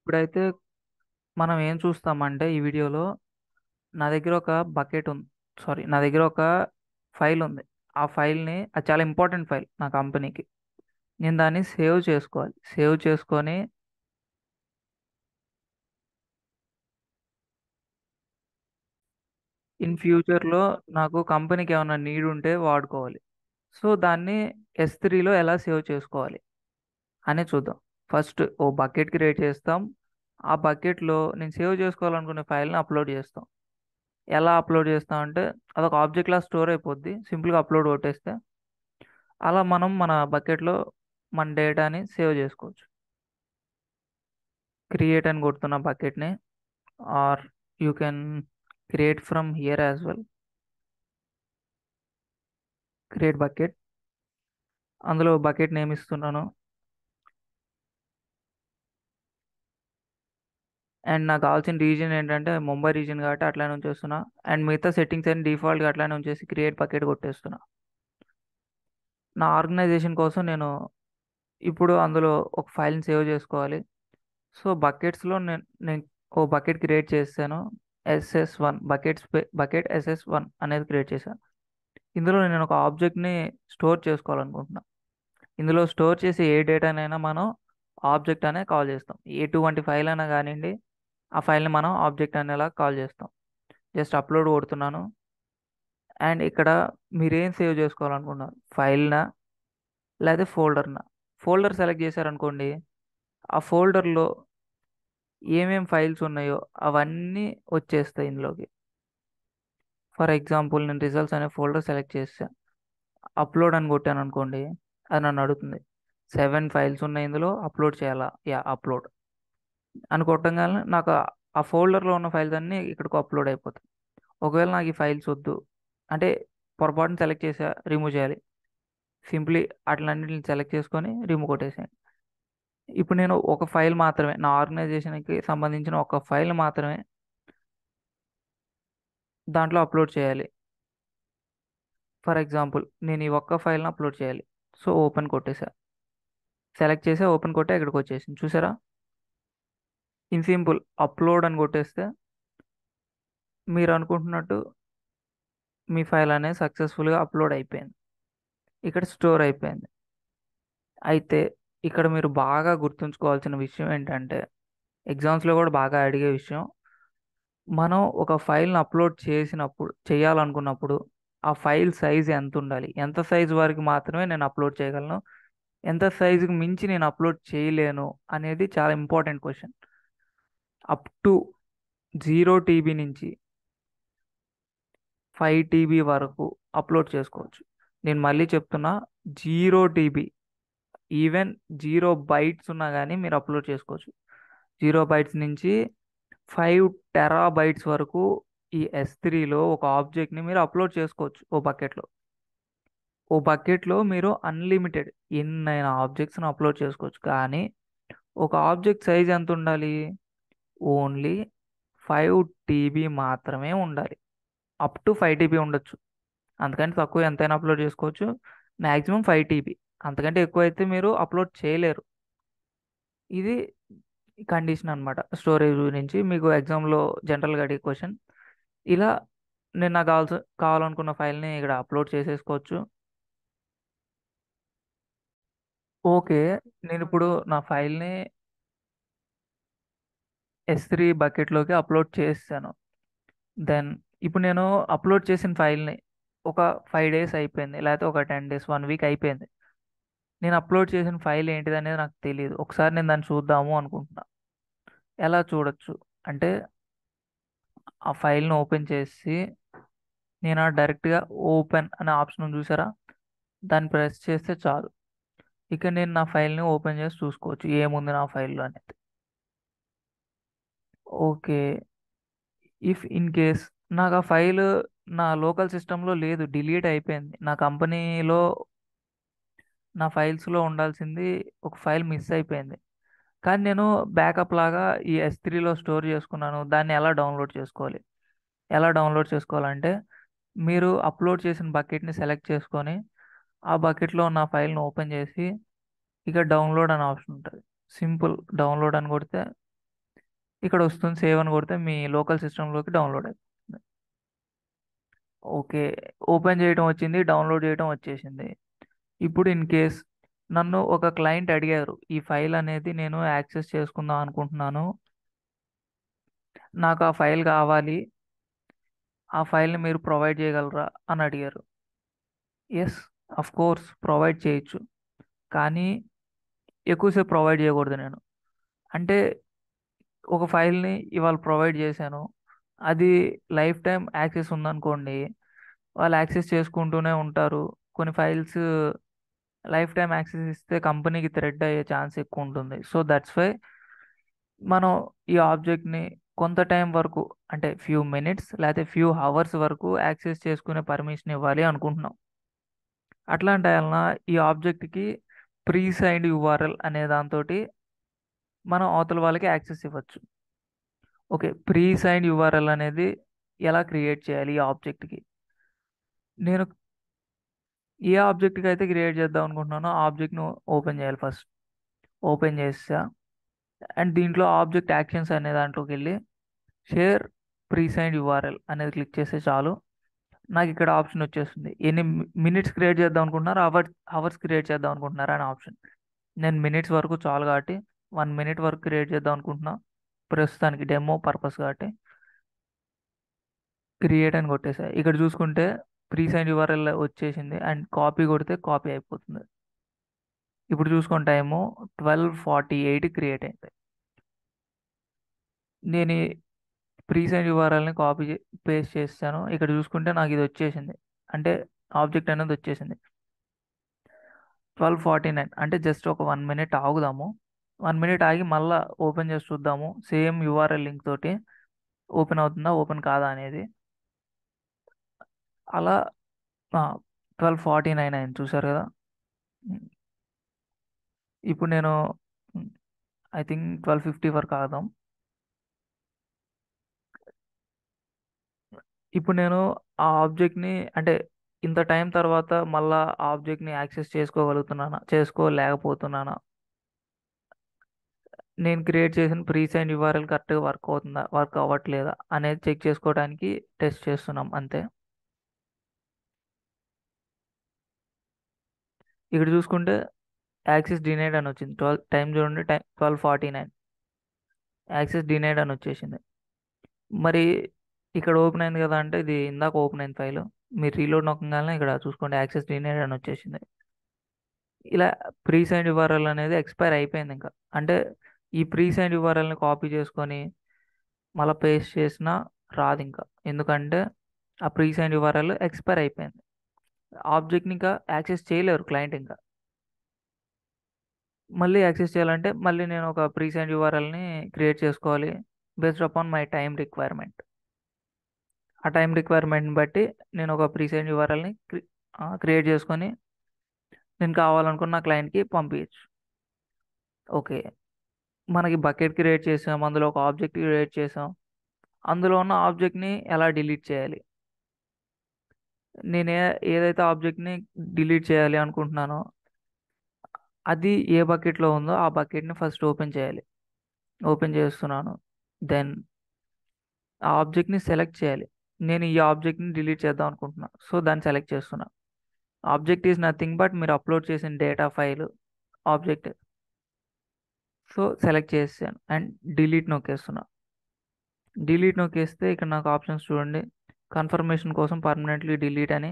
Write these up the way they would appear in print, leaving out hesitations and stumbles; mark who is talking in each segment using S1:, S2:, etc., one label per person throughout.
S1: ఇప్పుడైతే మనం ఏం చూస్తామంటే ఈ వీడియోలో నా దగ్గర ఒక బకెట్ ఉంది. సారీ, నా దగ్గర ఒక ఫైల్ ఉంది. ఆ ఫైల్ని, అది చాలా ఇంపార్టెంట్ ఫైల్ నా కంపెనీకి. నేను దాన్ని సేవ్ చేసుకోవాలి. సేవ్ చేసుకొని ఇన్ ఫ్యూచర్లో నాకు కంపెనీకి ఏమైనా నీడ్ ఉంటే వాడుకోవాలి. సో దాన్ని S3లో ఎలా సేవ్ చేసుకోవాలి అని చూద్దాం. ఫస్ట్ ఓ బకెట్ క్రియేట్ చేస్తాం. ఆ బకెట్లో నేను సేవ్ చేసుకోవాలనుకునే ఫైల్ని అప్లోడ్ చేస్తాం. ఎలా అప్లోడ్ చేస్తాం అంటే అదొక ఆబ్జెక్ట్ లా స్టోర్ అయిపోద్ది. సింపుల్గా అప్లోడ్ కొట్టేస్తే అలా మనం మన బకెట్లో మన డేటాని సేవ్ చేసుకోవచ్చు. క్రియేట్ అని కొడుతున్న బకెట్ని, or you can create from here as well. Create bucket, అందులో బకెట్ నేమ్ ఇస్తున్నాను. అండ్ నాకు కావాల్సిన రీజన్ ఏంటంటే ముంబై రీజన్ కాబట్టి అట్లానే ఉంచేస్తున్నా. అండ్ మిగతా సెట్టింగ్స్ అన్ని డిఫాల్ట్గా అట్లానే ఉంచేసి క్రియేట్ బకెట్ కొట్టేస్తున్నా. నా ఆర్గనైజేషన్ కోసం నేను ఇప్పుడు అందులో ఒక ఫైల్ని సేవ్ చేసుకోవాలి. సో బకెట్స్లో నేను ఓ బకెట్ క్రియేట్ చేశాను. SS1 బకెట్ SS1 అనేది క్రియేట్ చేశాను. ఇందులో నేను ఒక ఆబ్జెక్ట్ని స్టోర్ చేసుకోవాలనుకుంటున్నా. ఇందులో స్టోర్ చేసే ఏ డేటానైనా మనం ఆబ్జెక్ట్ అనే కాల్ చేస్తాం. ఎటువంటి ఫైల్ అయినా కానివ్వండి, ఆ ఫైల్ని మనం ఆబ్జెక్ట్ అనేలా కాల్ చేస్తాం. Just upload కొడుతున్నాను. అండ్ ఇక్కడ మీరేం సేవ్ చేసుకోవాలనుకున్నారు, ఫైల్నా లేదా ఫోల్డర్నా? ఫోల్డర్ సెలెక్ట్ చేశారనుకోండి, ఆ ఫోల్డర్లో ఏమేం ఫైల్స్ ఉన్నాయో అవన్నీ వచ్చేస్తాయి ఇందులోకి. ఫర్ ఎగ్జాంపుల్ నేను రిజల్ట్స్ అనే ఫోల్డర్ సెలెక్ట్ చేస్తాను. అప్లోడ్ అని కొట్టాను అనుకోండి, అది నన్ను అడుగుతుంది 7 ఫైల్స్ ఉన్నాయి ఇందులో, అప్లోడ్ చేయాలా? యా, అప్లోడ్ అని కొట్టంగానే నాకు ఆ ఫోల్డర్లో ఉన్న ఫైల్స్ అన్నీ ఇక్కడికి అప్లోడ్ అయిపోతాయి. ఒకవేళ నాకు ఈ ఫైల్స్ వద్దు అంటే, పొరపాటున సెలెక్ట్ చేసా, రిమూవ్ చేయాలి, సింప్లీ అట్లన్నిటిని సెలెక్ట్ చేసుకొని రిమూవ్ కొట్టేసాను. ఇప్పుడు నేను ఒక ఫైల్ మాత్రమే, నా ఆర్గనైజేషన్కి సంబంధించిన ఒక ఫైల్ మాత్రమే దాంట్లో అప్లోడ్ చేయాలి. ఫర్ ఎగ్జాంపుల్ నేను ఈ ఒక్క ఫైల్ని అప్లోడ్ చేయాలి. సో ఓపెన్ కొట్టేసా, సెలెక్ట్ చేసా, ఓపెన్ కొట్టా, ఇక్కడికి వచ్చేసింది చూసారా. ఇన్ సింపుల్ అప్లోడ్ అని కొట్టేస్తే మీరు అనుకుంటున్నట్టు మీ ఫైల్ అనేది సక్సెస్ఫుల్గా అప్లోడ్ అయిపోయింది, ఇక్కడ స్టోర్ అయిపోయింది. అయితే ఇక్కడ మీరు బాగా గుర్తుంచుకోవాల్సిన విషయం ఏంటంటే, ఎగ్జామ్స్లో కూడా బాగా అడిగే విషయం, మనం ఒక ఫైల్ని అప్లోడ్ చేయాలనుకున్నప్పుడు ఆ ఫైల్ సైజ్ ఎంత ఉండాలి, ఎంత సైజ్ వరకు మాత్రమే నేను అప్లోడ్ చేయగలను, ఎంత సైజుకి మించి నేను అప్లోడ్ చేయలేను అనేది చాలా important question. Up to 0 TB నుంచి 5 TB వరకు అప్లోడ్ చేసుకోవచ్చు. నేను మళ్ళీ చెప్తున్నా, 0 TB, ఈవెన్ 0 బైట్స్ ఉన్నా కానీ మీరు అప్లోడ్ చేసుకోవచ్చు. 0 బైట్స్ నుంచి 5 TB వరకు ఈ S3లో ఒక ఆబ్జెక్ట్ని మీరు అప్లోడ్ చేసుకోవచ్చు. ఓ బకెట్లో మీరు అన్లిమిటెడ్ ఎన్నైనా ఆబ్జెక్ట్స్ని అప్లోడ్ చేసుకోవచ్చు. కానీ ఒక ఆబ్జెక్ట్ సైజ్ ఎంత ఉండాలి? ఓన్లీ 5 TB మాత్రమే ఉండాలి. అప్ టు 5 TB ఉండొచ్చు, అంతకంటే తక్కువ ఎంతైనా అప్లోడ్ చేసుకోవచ్చు. మ్యాక్సిమం 5 TB, అంతకంటే ఎక్కువ అయితే మీరు అప్లోడ్ చేయలేరు. ఇది కండిషన్ అన్నమాట స్టోరేజ్ గురించి. మీకు ఎగ్జామ్లో జనరల్గా అడిగే క్వశ్చన్. ఇలా నేను నాకు కావాలనుకున్న ఫైల్ని ఇక్కడ అప్లోడ్ చేసేసుకోవచ్చు. ఓకే, నేను ఇప్పుడు నా ఫైల్ని S3 బకెట్లోకి అప్లోడ్ చేస్తాను. దెన్ ఇప్పుడు నేను అప్లోడ్ చేసిన ఫైల్ని ఒక 5 days అయిపోయింది, లేకపోతే ఒక 10 days, 1 week అయిపోయింది. నేను అప్లోడ్ చేసిన ఫైల్ ఏంటిది అనేది నాకు తెలియదు. ఒకసారి నేను దాన్ని చూద్దాము అనుకుంటున్నా. ఎలా చూడొచ్చు అంటే, ఆ ఫైల్ని ఓపెన్ చేసి నేను డైరెక్ట్గా ఓపెన్ అనే ఆప్షన్ ఉంది చూసారా, దాన్ని ప్రెస్ చేస్తే చాలు. ఇక నేను నా ఫైల్ని ఓపెన్ చేసి చూసుకోవచ్చు ఏముంది నా ఫైల్లో అనేది. ఓకే, ఇఫ్ ఇన్ కేస్ నాకు ఆ ఫైల్ నా లోకల్ సిస్టంలో లేదు, డిలీట్ అయిపోయింది, నా కంపెనీలో నా ఫైల్స్లో ఉండాల్సింది ఒక ఫైల్ మిస్ అయిపోయింది, కానీ నేను బ్యాకప్ లాగా ఈ S3లో స్టోర్ చేసుకున్నాను, దాన్ని ఎలా డౌన్లోడ్ చేసుకోవాలంటే, మీరు అప్లోడ్ చేసిన బకెట్ని సెలెక్ట్ చేసుకొని ఆ బకెట్లో ఉన్న ఫైల్ని ఓపెన్ చేసి ఇక డౌన్లోడ్ అనే ఆప్షన్ ఉంటుంది. సింపుల్ డౌన్లోడ్ అని కొడితే ఇక్కడ వస్తుంది సేవ్ అని కొడితే మీ లోకల్ సిస్టంలోకి డౌన్లోడ్ అయిపోతుంది. ఓకే, ఓపెన్ చేయడం వచ్చింది, డౌన్లోడ్ చేయడం వచ్చేసింది. ఇప్పుడు ఇన్ కేస్ నన్ను ఒక క్లయింట్ అడిగారు, ఈ ఫైల్ అనేది నేను యాక్సెస్ చేసుకుందాం అనుకుంటున్నాను, నాకు ఆ ఫైల్ కావాలి, ఆ ఫైల్ని మీరు ప్రొవైడ్ చేయగలరా అని అడిగారు. ఎస్, అఫ్ కోర్స్ ప్రొవైడ్ చేయొచ్చు, కానీ ఎక్కువసేపు ప్రొవైడ్ చేయకూడదు నేను. అంటే ఒక ఫైల్ని ఇవాళ ప్రొవైడ్ చేశాను, అది లైఫ్ టైం యాక్సెస్ ఉందనుకోండి, వాళ్ళు యాక్సెస్ చేసుకుంటూనే ఉంటారు. కొన్ని ఫైల్స్ లైఫ్ టైం యాక్సెస్ ఇస్తే కంపెనీకి థ్రెడ్ అయ్యే ఛాన్స్ ఎక్కువ ఉంటుంది. సో దట్స్ వై మనం ఈ ఆబ్జెక్ట్ని కొంత టైం వరకు, అంటే ఫ్యూ మినిట్స్ లేకపోతే ఫ్యూ అవర్స్ వరకు యాక్సెస్ చేసుకునే పర్మిషన్ ఇవ్వాలి అనుకుంటున్నాం. అట్లాంటి వలన ఈ ఆబ్జెక్ట్కి ప్రీ సైన్డ్ యూఆర్ఎల్ అనే దాంతో మనం అవతల వాళ్ళకి యాక్సెస్ ఇవ్వచ్చు. ఓకే, ప్రీ సైన్డ్ యూఆర్ఎల్ అనేది ఎలా క్రియేట్ చేయాలి ఈ ఆబ్జెక్ట్కి? నేను ఏ ఆబ్జెక్ట్కి అయితే క్రియేట్ చేద్దాం అనుకుంటున్నానో ఆ ఆబ్జెక్ట్ను ఓపెన్ చేయాలి ఫస్ట్. ఓపెన్ చేసా, అండ్ దీంట్లో ఆబ్జెక్ట్ యాక్షన్స్ అనే దాంట్లోకి వెళ్ళి షేర్ ప్రీసైన్డ్ యూఆర్ఎల్ అనేది క్లిక్ చేస్తే చాలు, నాకు ఇక్కడ ఆప్షన్ వచ్చేస్తుంది. ఎన్ని మినిట్స్ క్రియేట్ చేద్దాం అనుకుంటున్నారా, అవర్స్ క్రియేట్ చేద్దాం అనుకుంటున్నారా అని ఆప్షన్. నేను మినిట్స్ వరకు చాలు కాబట్టి 1 minute వరకు క్రియేట్ చేద్దాం అనుకుంటున్నా, ప్రస్తుతానికి డెమో పర్పస్ కాబట్టి క్రియేట్ అని కొట్టేసా. ఇక్కడ చూసుకుంటే ప్రీసైన్డ్ యూఆర్ఎల్ వచ్చేసింది, అండ్ కాపీ కొడితే కాపీ అయిపోతుంది. ఇప్పుడు చూసుకుంటే టైము 12:48 క్రియేట్ అయింది. నేను ఈ ప్రీసెంట్ యూఆర్ఎల్ని కాపీ పేస్ట్ చేస్తాను, ఇక్కడ చూసుకుంటే నాకు ఇది వచ్చేసింది, అంటే ఆబ్జెక్ట్ అనేది వచ్చేసింది. 12:49 అంటే జస్ట్ ఒక 1 minute ఆగుదాము. 1 minute ఆగి మళ్ళీ ఓపెన్ చేసి చూద్దాము, సేమ్ యూఆర్ఎల్ లింక్ తోటి ఓపెన్ అవుతుందా ఓపెన్ కాదా అనేది. అలా 12:49 అయింది, చూసారు కదా. ఇప్పుడు నేను ఐ థింక్ 12:50 వరకు ఆగుదాం. ఇప్పుడు నేను ఆ ఆబ్జెక్ట్ని, అంటే ఇంత టైం తర్వాత మళ్ళా ఆ ఆబ్జెక్ట్ని యాక్సెస్ చేసుకోగలుగుతున్నానా చేసుకోలేకపోతున్నానా, నేను క్రియేట్ చేసిన ప్రీసైన్ యూఆర్ఎల్ కరెక్ట్గా వర్క్ అవుతుందా వర్క్ అవ్వట్లేదా అనేది చెక్ చేసుకోవడానికి టెస్ట్ చేస్తున్నాం అంతే. ఇక్కడ చూసుకుంటే యాక్సెస్ డినైడ్ అని వచ్చింది, 12 టైం చూడండి, 12:49, యాక్సెస్ డినైడ్ అని వచ్చేసింది. మరి ఇక్కడ ఓపెన్ అయింది కదా, అంటే ఇది ఇందాక ఓపెన్ అయింది ఫైల్, మీరు రీలోడ్ నొక్కగానే ఇక్కడ చూసుకోండి యాక్సెస్ డినైడ్ అని వచ్చేసింది. ఇలా ప్రీ సైన్డ్ యూఆర్ఎల్ అనేది ఎక్స్పైర్ అయిపోయింది ఇంకా. అంటే ఈ ప్రీ సైన్డ్ యూఆర్ఎల్ని కాపీ చేసుకొని మళ్ళీ పేస్ట్ చేసినా రాదు ఇంకా, ఎందుకంటే ఆ ప్రీ సైన్డ్ యూఆర్ఎల్ ఎక్స్పైర్ అయిపోయింది. ఆబ్జెక్ట్ని ఇంకా యాక్సెస్ చేయలేరు క్లయింట్ ఇంకా. మళ్ళీ యాక్సెస్ చేయాలంటే మళ్ళీ నేను ఒక ప్రీ సైన్డ్ యూఆర్ఎల్ని క్రియేట్ చేసుకోవాలి, based upon my time requirement. ఆ టైం రిక్వైర్మెంట్ని బట్టి నేను ఒక ప్రీ సైన్డ్ యూఆర్ఎల్ని క్రియేట్ చేసుకొని నేను కావాలనుకున్న క్లయింట్కి పంపించచ్చు. ఓకే, మనకి బకెట్ క్రియేట్ చేసాం, అందులో ఒక ఆబ్జెక్ట్ క్రియేట్ చేసాం, అందులో ఉన్న ఆబ్జెక్ట్ని ఎలా డిలీట్ చేయాలి, నేను ఏదైతే ఆబ్జెక్ట్ని డిలీట్ చేయాలి అనుకుంటున్నానో అది ఏ బకెట్లో ఉందో ఆ బకెట్ని ఫస్ట్ ఓపెన్ చేయాలి. ఓపెన్ చేస్తున్నాను, దెన్ ఆ ఆబ్జెక్ట్ని సెలెక్ట్ చేయాలి. నేను ఈ ఆబ్జెక్ట్ని డిలీట్ చేద్దాం అనుకుంటున్నా, సో దాన్ని సెలెక్ట్ చేస్తున్నా. ఆబ్జెక్ట్ ఈజ్ నథింగ్ బట్ మీరు అప్లోడ్ చేసిన data file object. So select చేసాను అండ్ డిలీట్ నొక్కేస్తున్నా. డిలీట్ నొక్కేస్తే ఇక్కడ నాకు ఆప్షన్స్ చూడండి, కన్ఫర్మేషన్ కోసం పర్మనెంట్లీ డిలీట్ అని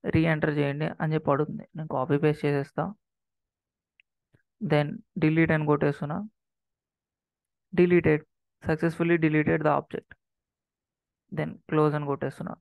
S1: రీఎంటర్ చేయండి అని చెప్పి అడుగుతుంది. నేను కాపీ పేస్ట్ చేసేస్తా, దెన్ డిలీట్ అని కొట్టేస్తున్నా. Deleted, successfully deleted the object, then close అని కొట్టేస్తున్నా.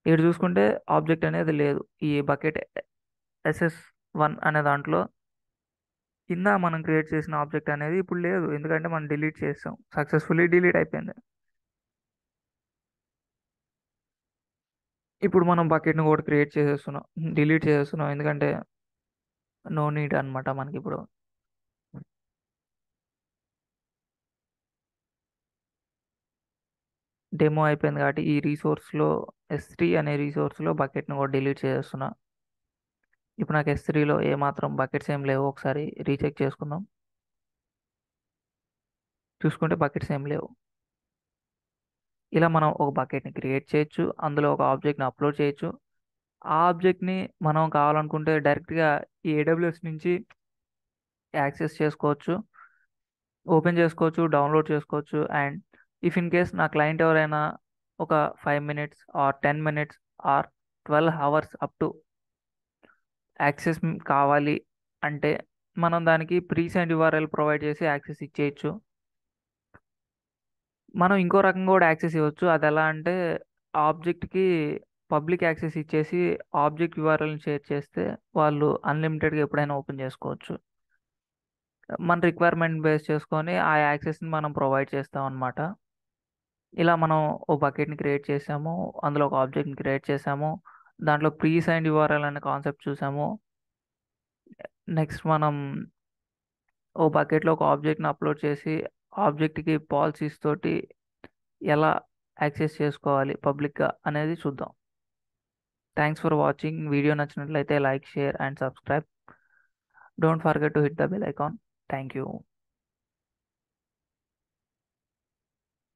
S1: ఇక్కడ చూసుకుంటే ఆబ్జెక్ట్ అనేది లేదు ఈ బకెట్ SS1 అనే దాంట్లో. కింద మనం క్రియేట్ చేసిన ఆబ్జెక్ట్ అనేది ఇప్పుడు లేదు, ఎందుకంటే మనం డిలీట్ చేస్తాం, సక్సెస్ఫుల్లీ డిలీట్ అయిపోయింది. ఇప్పుడు మనం బకెట్ని కూడా క్రియేట్ చేసేస్తున్నాం, డిలీట్ చేసేస్తున్నాం, ఎందుకంటే నో నీడ్ అనమాట మనకి ఇప్పుడు. డెమో అయిపోయింది కాబట్టి ఈ రీసోర్స్లో S3 అనే రీసోర్స్లో బకెట్ని కూడా డిలీట్ చేసేస్తున్నా. ఇప్పుడు నాకు S3లో ఏమాత్రం బకెట్స్ ఏం లేవు, ఒకసారి రీచెక్ చేసుకుందాం. చూసుకుంటే బకెట్స్ ఏం లేవు. ఇలా మనం ఒక బకెట్ని క్రియేట్ చేయొచ్చు, అందులో ఒక ఆబ్జెక్ట్ని అప్లోడ్ చేయొచ్చు. ఆ ఆబ్జెక్ట్ని మనం కావాలనుకుంటే డైరెక్ట్గా ఈ ఏడబ్ల్యూఎస్ నుంచి యాక్సెస్ చేసుకోవచ్చు, ఓపెన్ చేసుకోవచ్చు, డౌన్లోడ్ చేసుకోవచ్చు. అండ్ ఇఫ్ ఇన్ కేస్ నా క్లయింట్ ఎవరైనా ఒక 5 minutes or 10 minutes or 12 hours up to access కావాలి అంటే మనం దానికి ప్రీ సెండ్ యూఆర్ఎల్ ప్రొవైడ్ చేసి యాక్సెస్ ఇచ్చేయచ్చు. మనం ఇంకో రకంగా కూడా యాక్సెస్ ఇవ్వచ్చు. అది ఎలా అంటే ఆబ్జెక్ట్కి పబ్లిక్ యాక్సెస్ ఇచ్చేసి ఆబ్జెక్ట్ యూఆర్ఎల్ని షేర్ చేస్తే వాళ్ళు అన్లిమిటెడ్గా ఎప్పుడైనా ఓపెన్ చేసుకోవచ్చు. మన రిక్వైర్మెంట్ బేస్ చేసుకొని ఆ యాక్సెస్ని మనం ప్రొవైడ్ చేస్తాం అనమాట. ఇలా మనం ఓ బకెట్ని క్రియేట్ చేసాము, అందులో ఒక ఆబ్జెక్ట్ని క్రియేట్ చేసాము, దాంట్లో ప్రీ సైన్డ్ యూఆర్ఎల్ అనే కాన్సెప్ట్ చూసాము. నెక్స్ట్ మనం ఓ బకెట్లో ఒక ఆబ్జెక్ట్ని అప్లోడ్ చేసి ఆబ్జెక్ట్కి పాలసీస్ తోటి ఎలా యాక్సెస్ చేసుకోవాలి పబ్లిక్గా అనేది చూద్దాం. Thanks for watching. వీడియో నచ్చినట్లయితే like, share and subscribe. Don't forget to hit the bell icon. Thank you.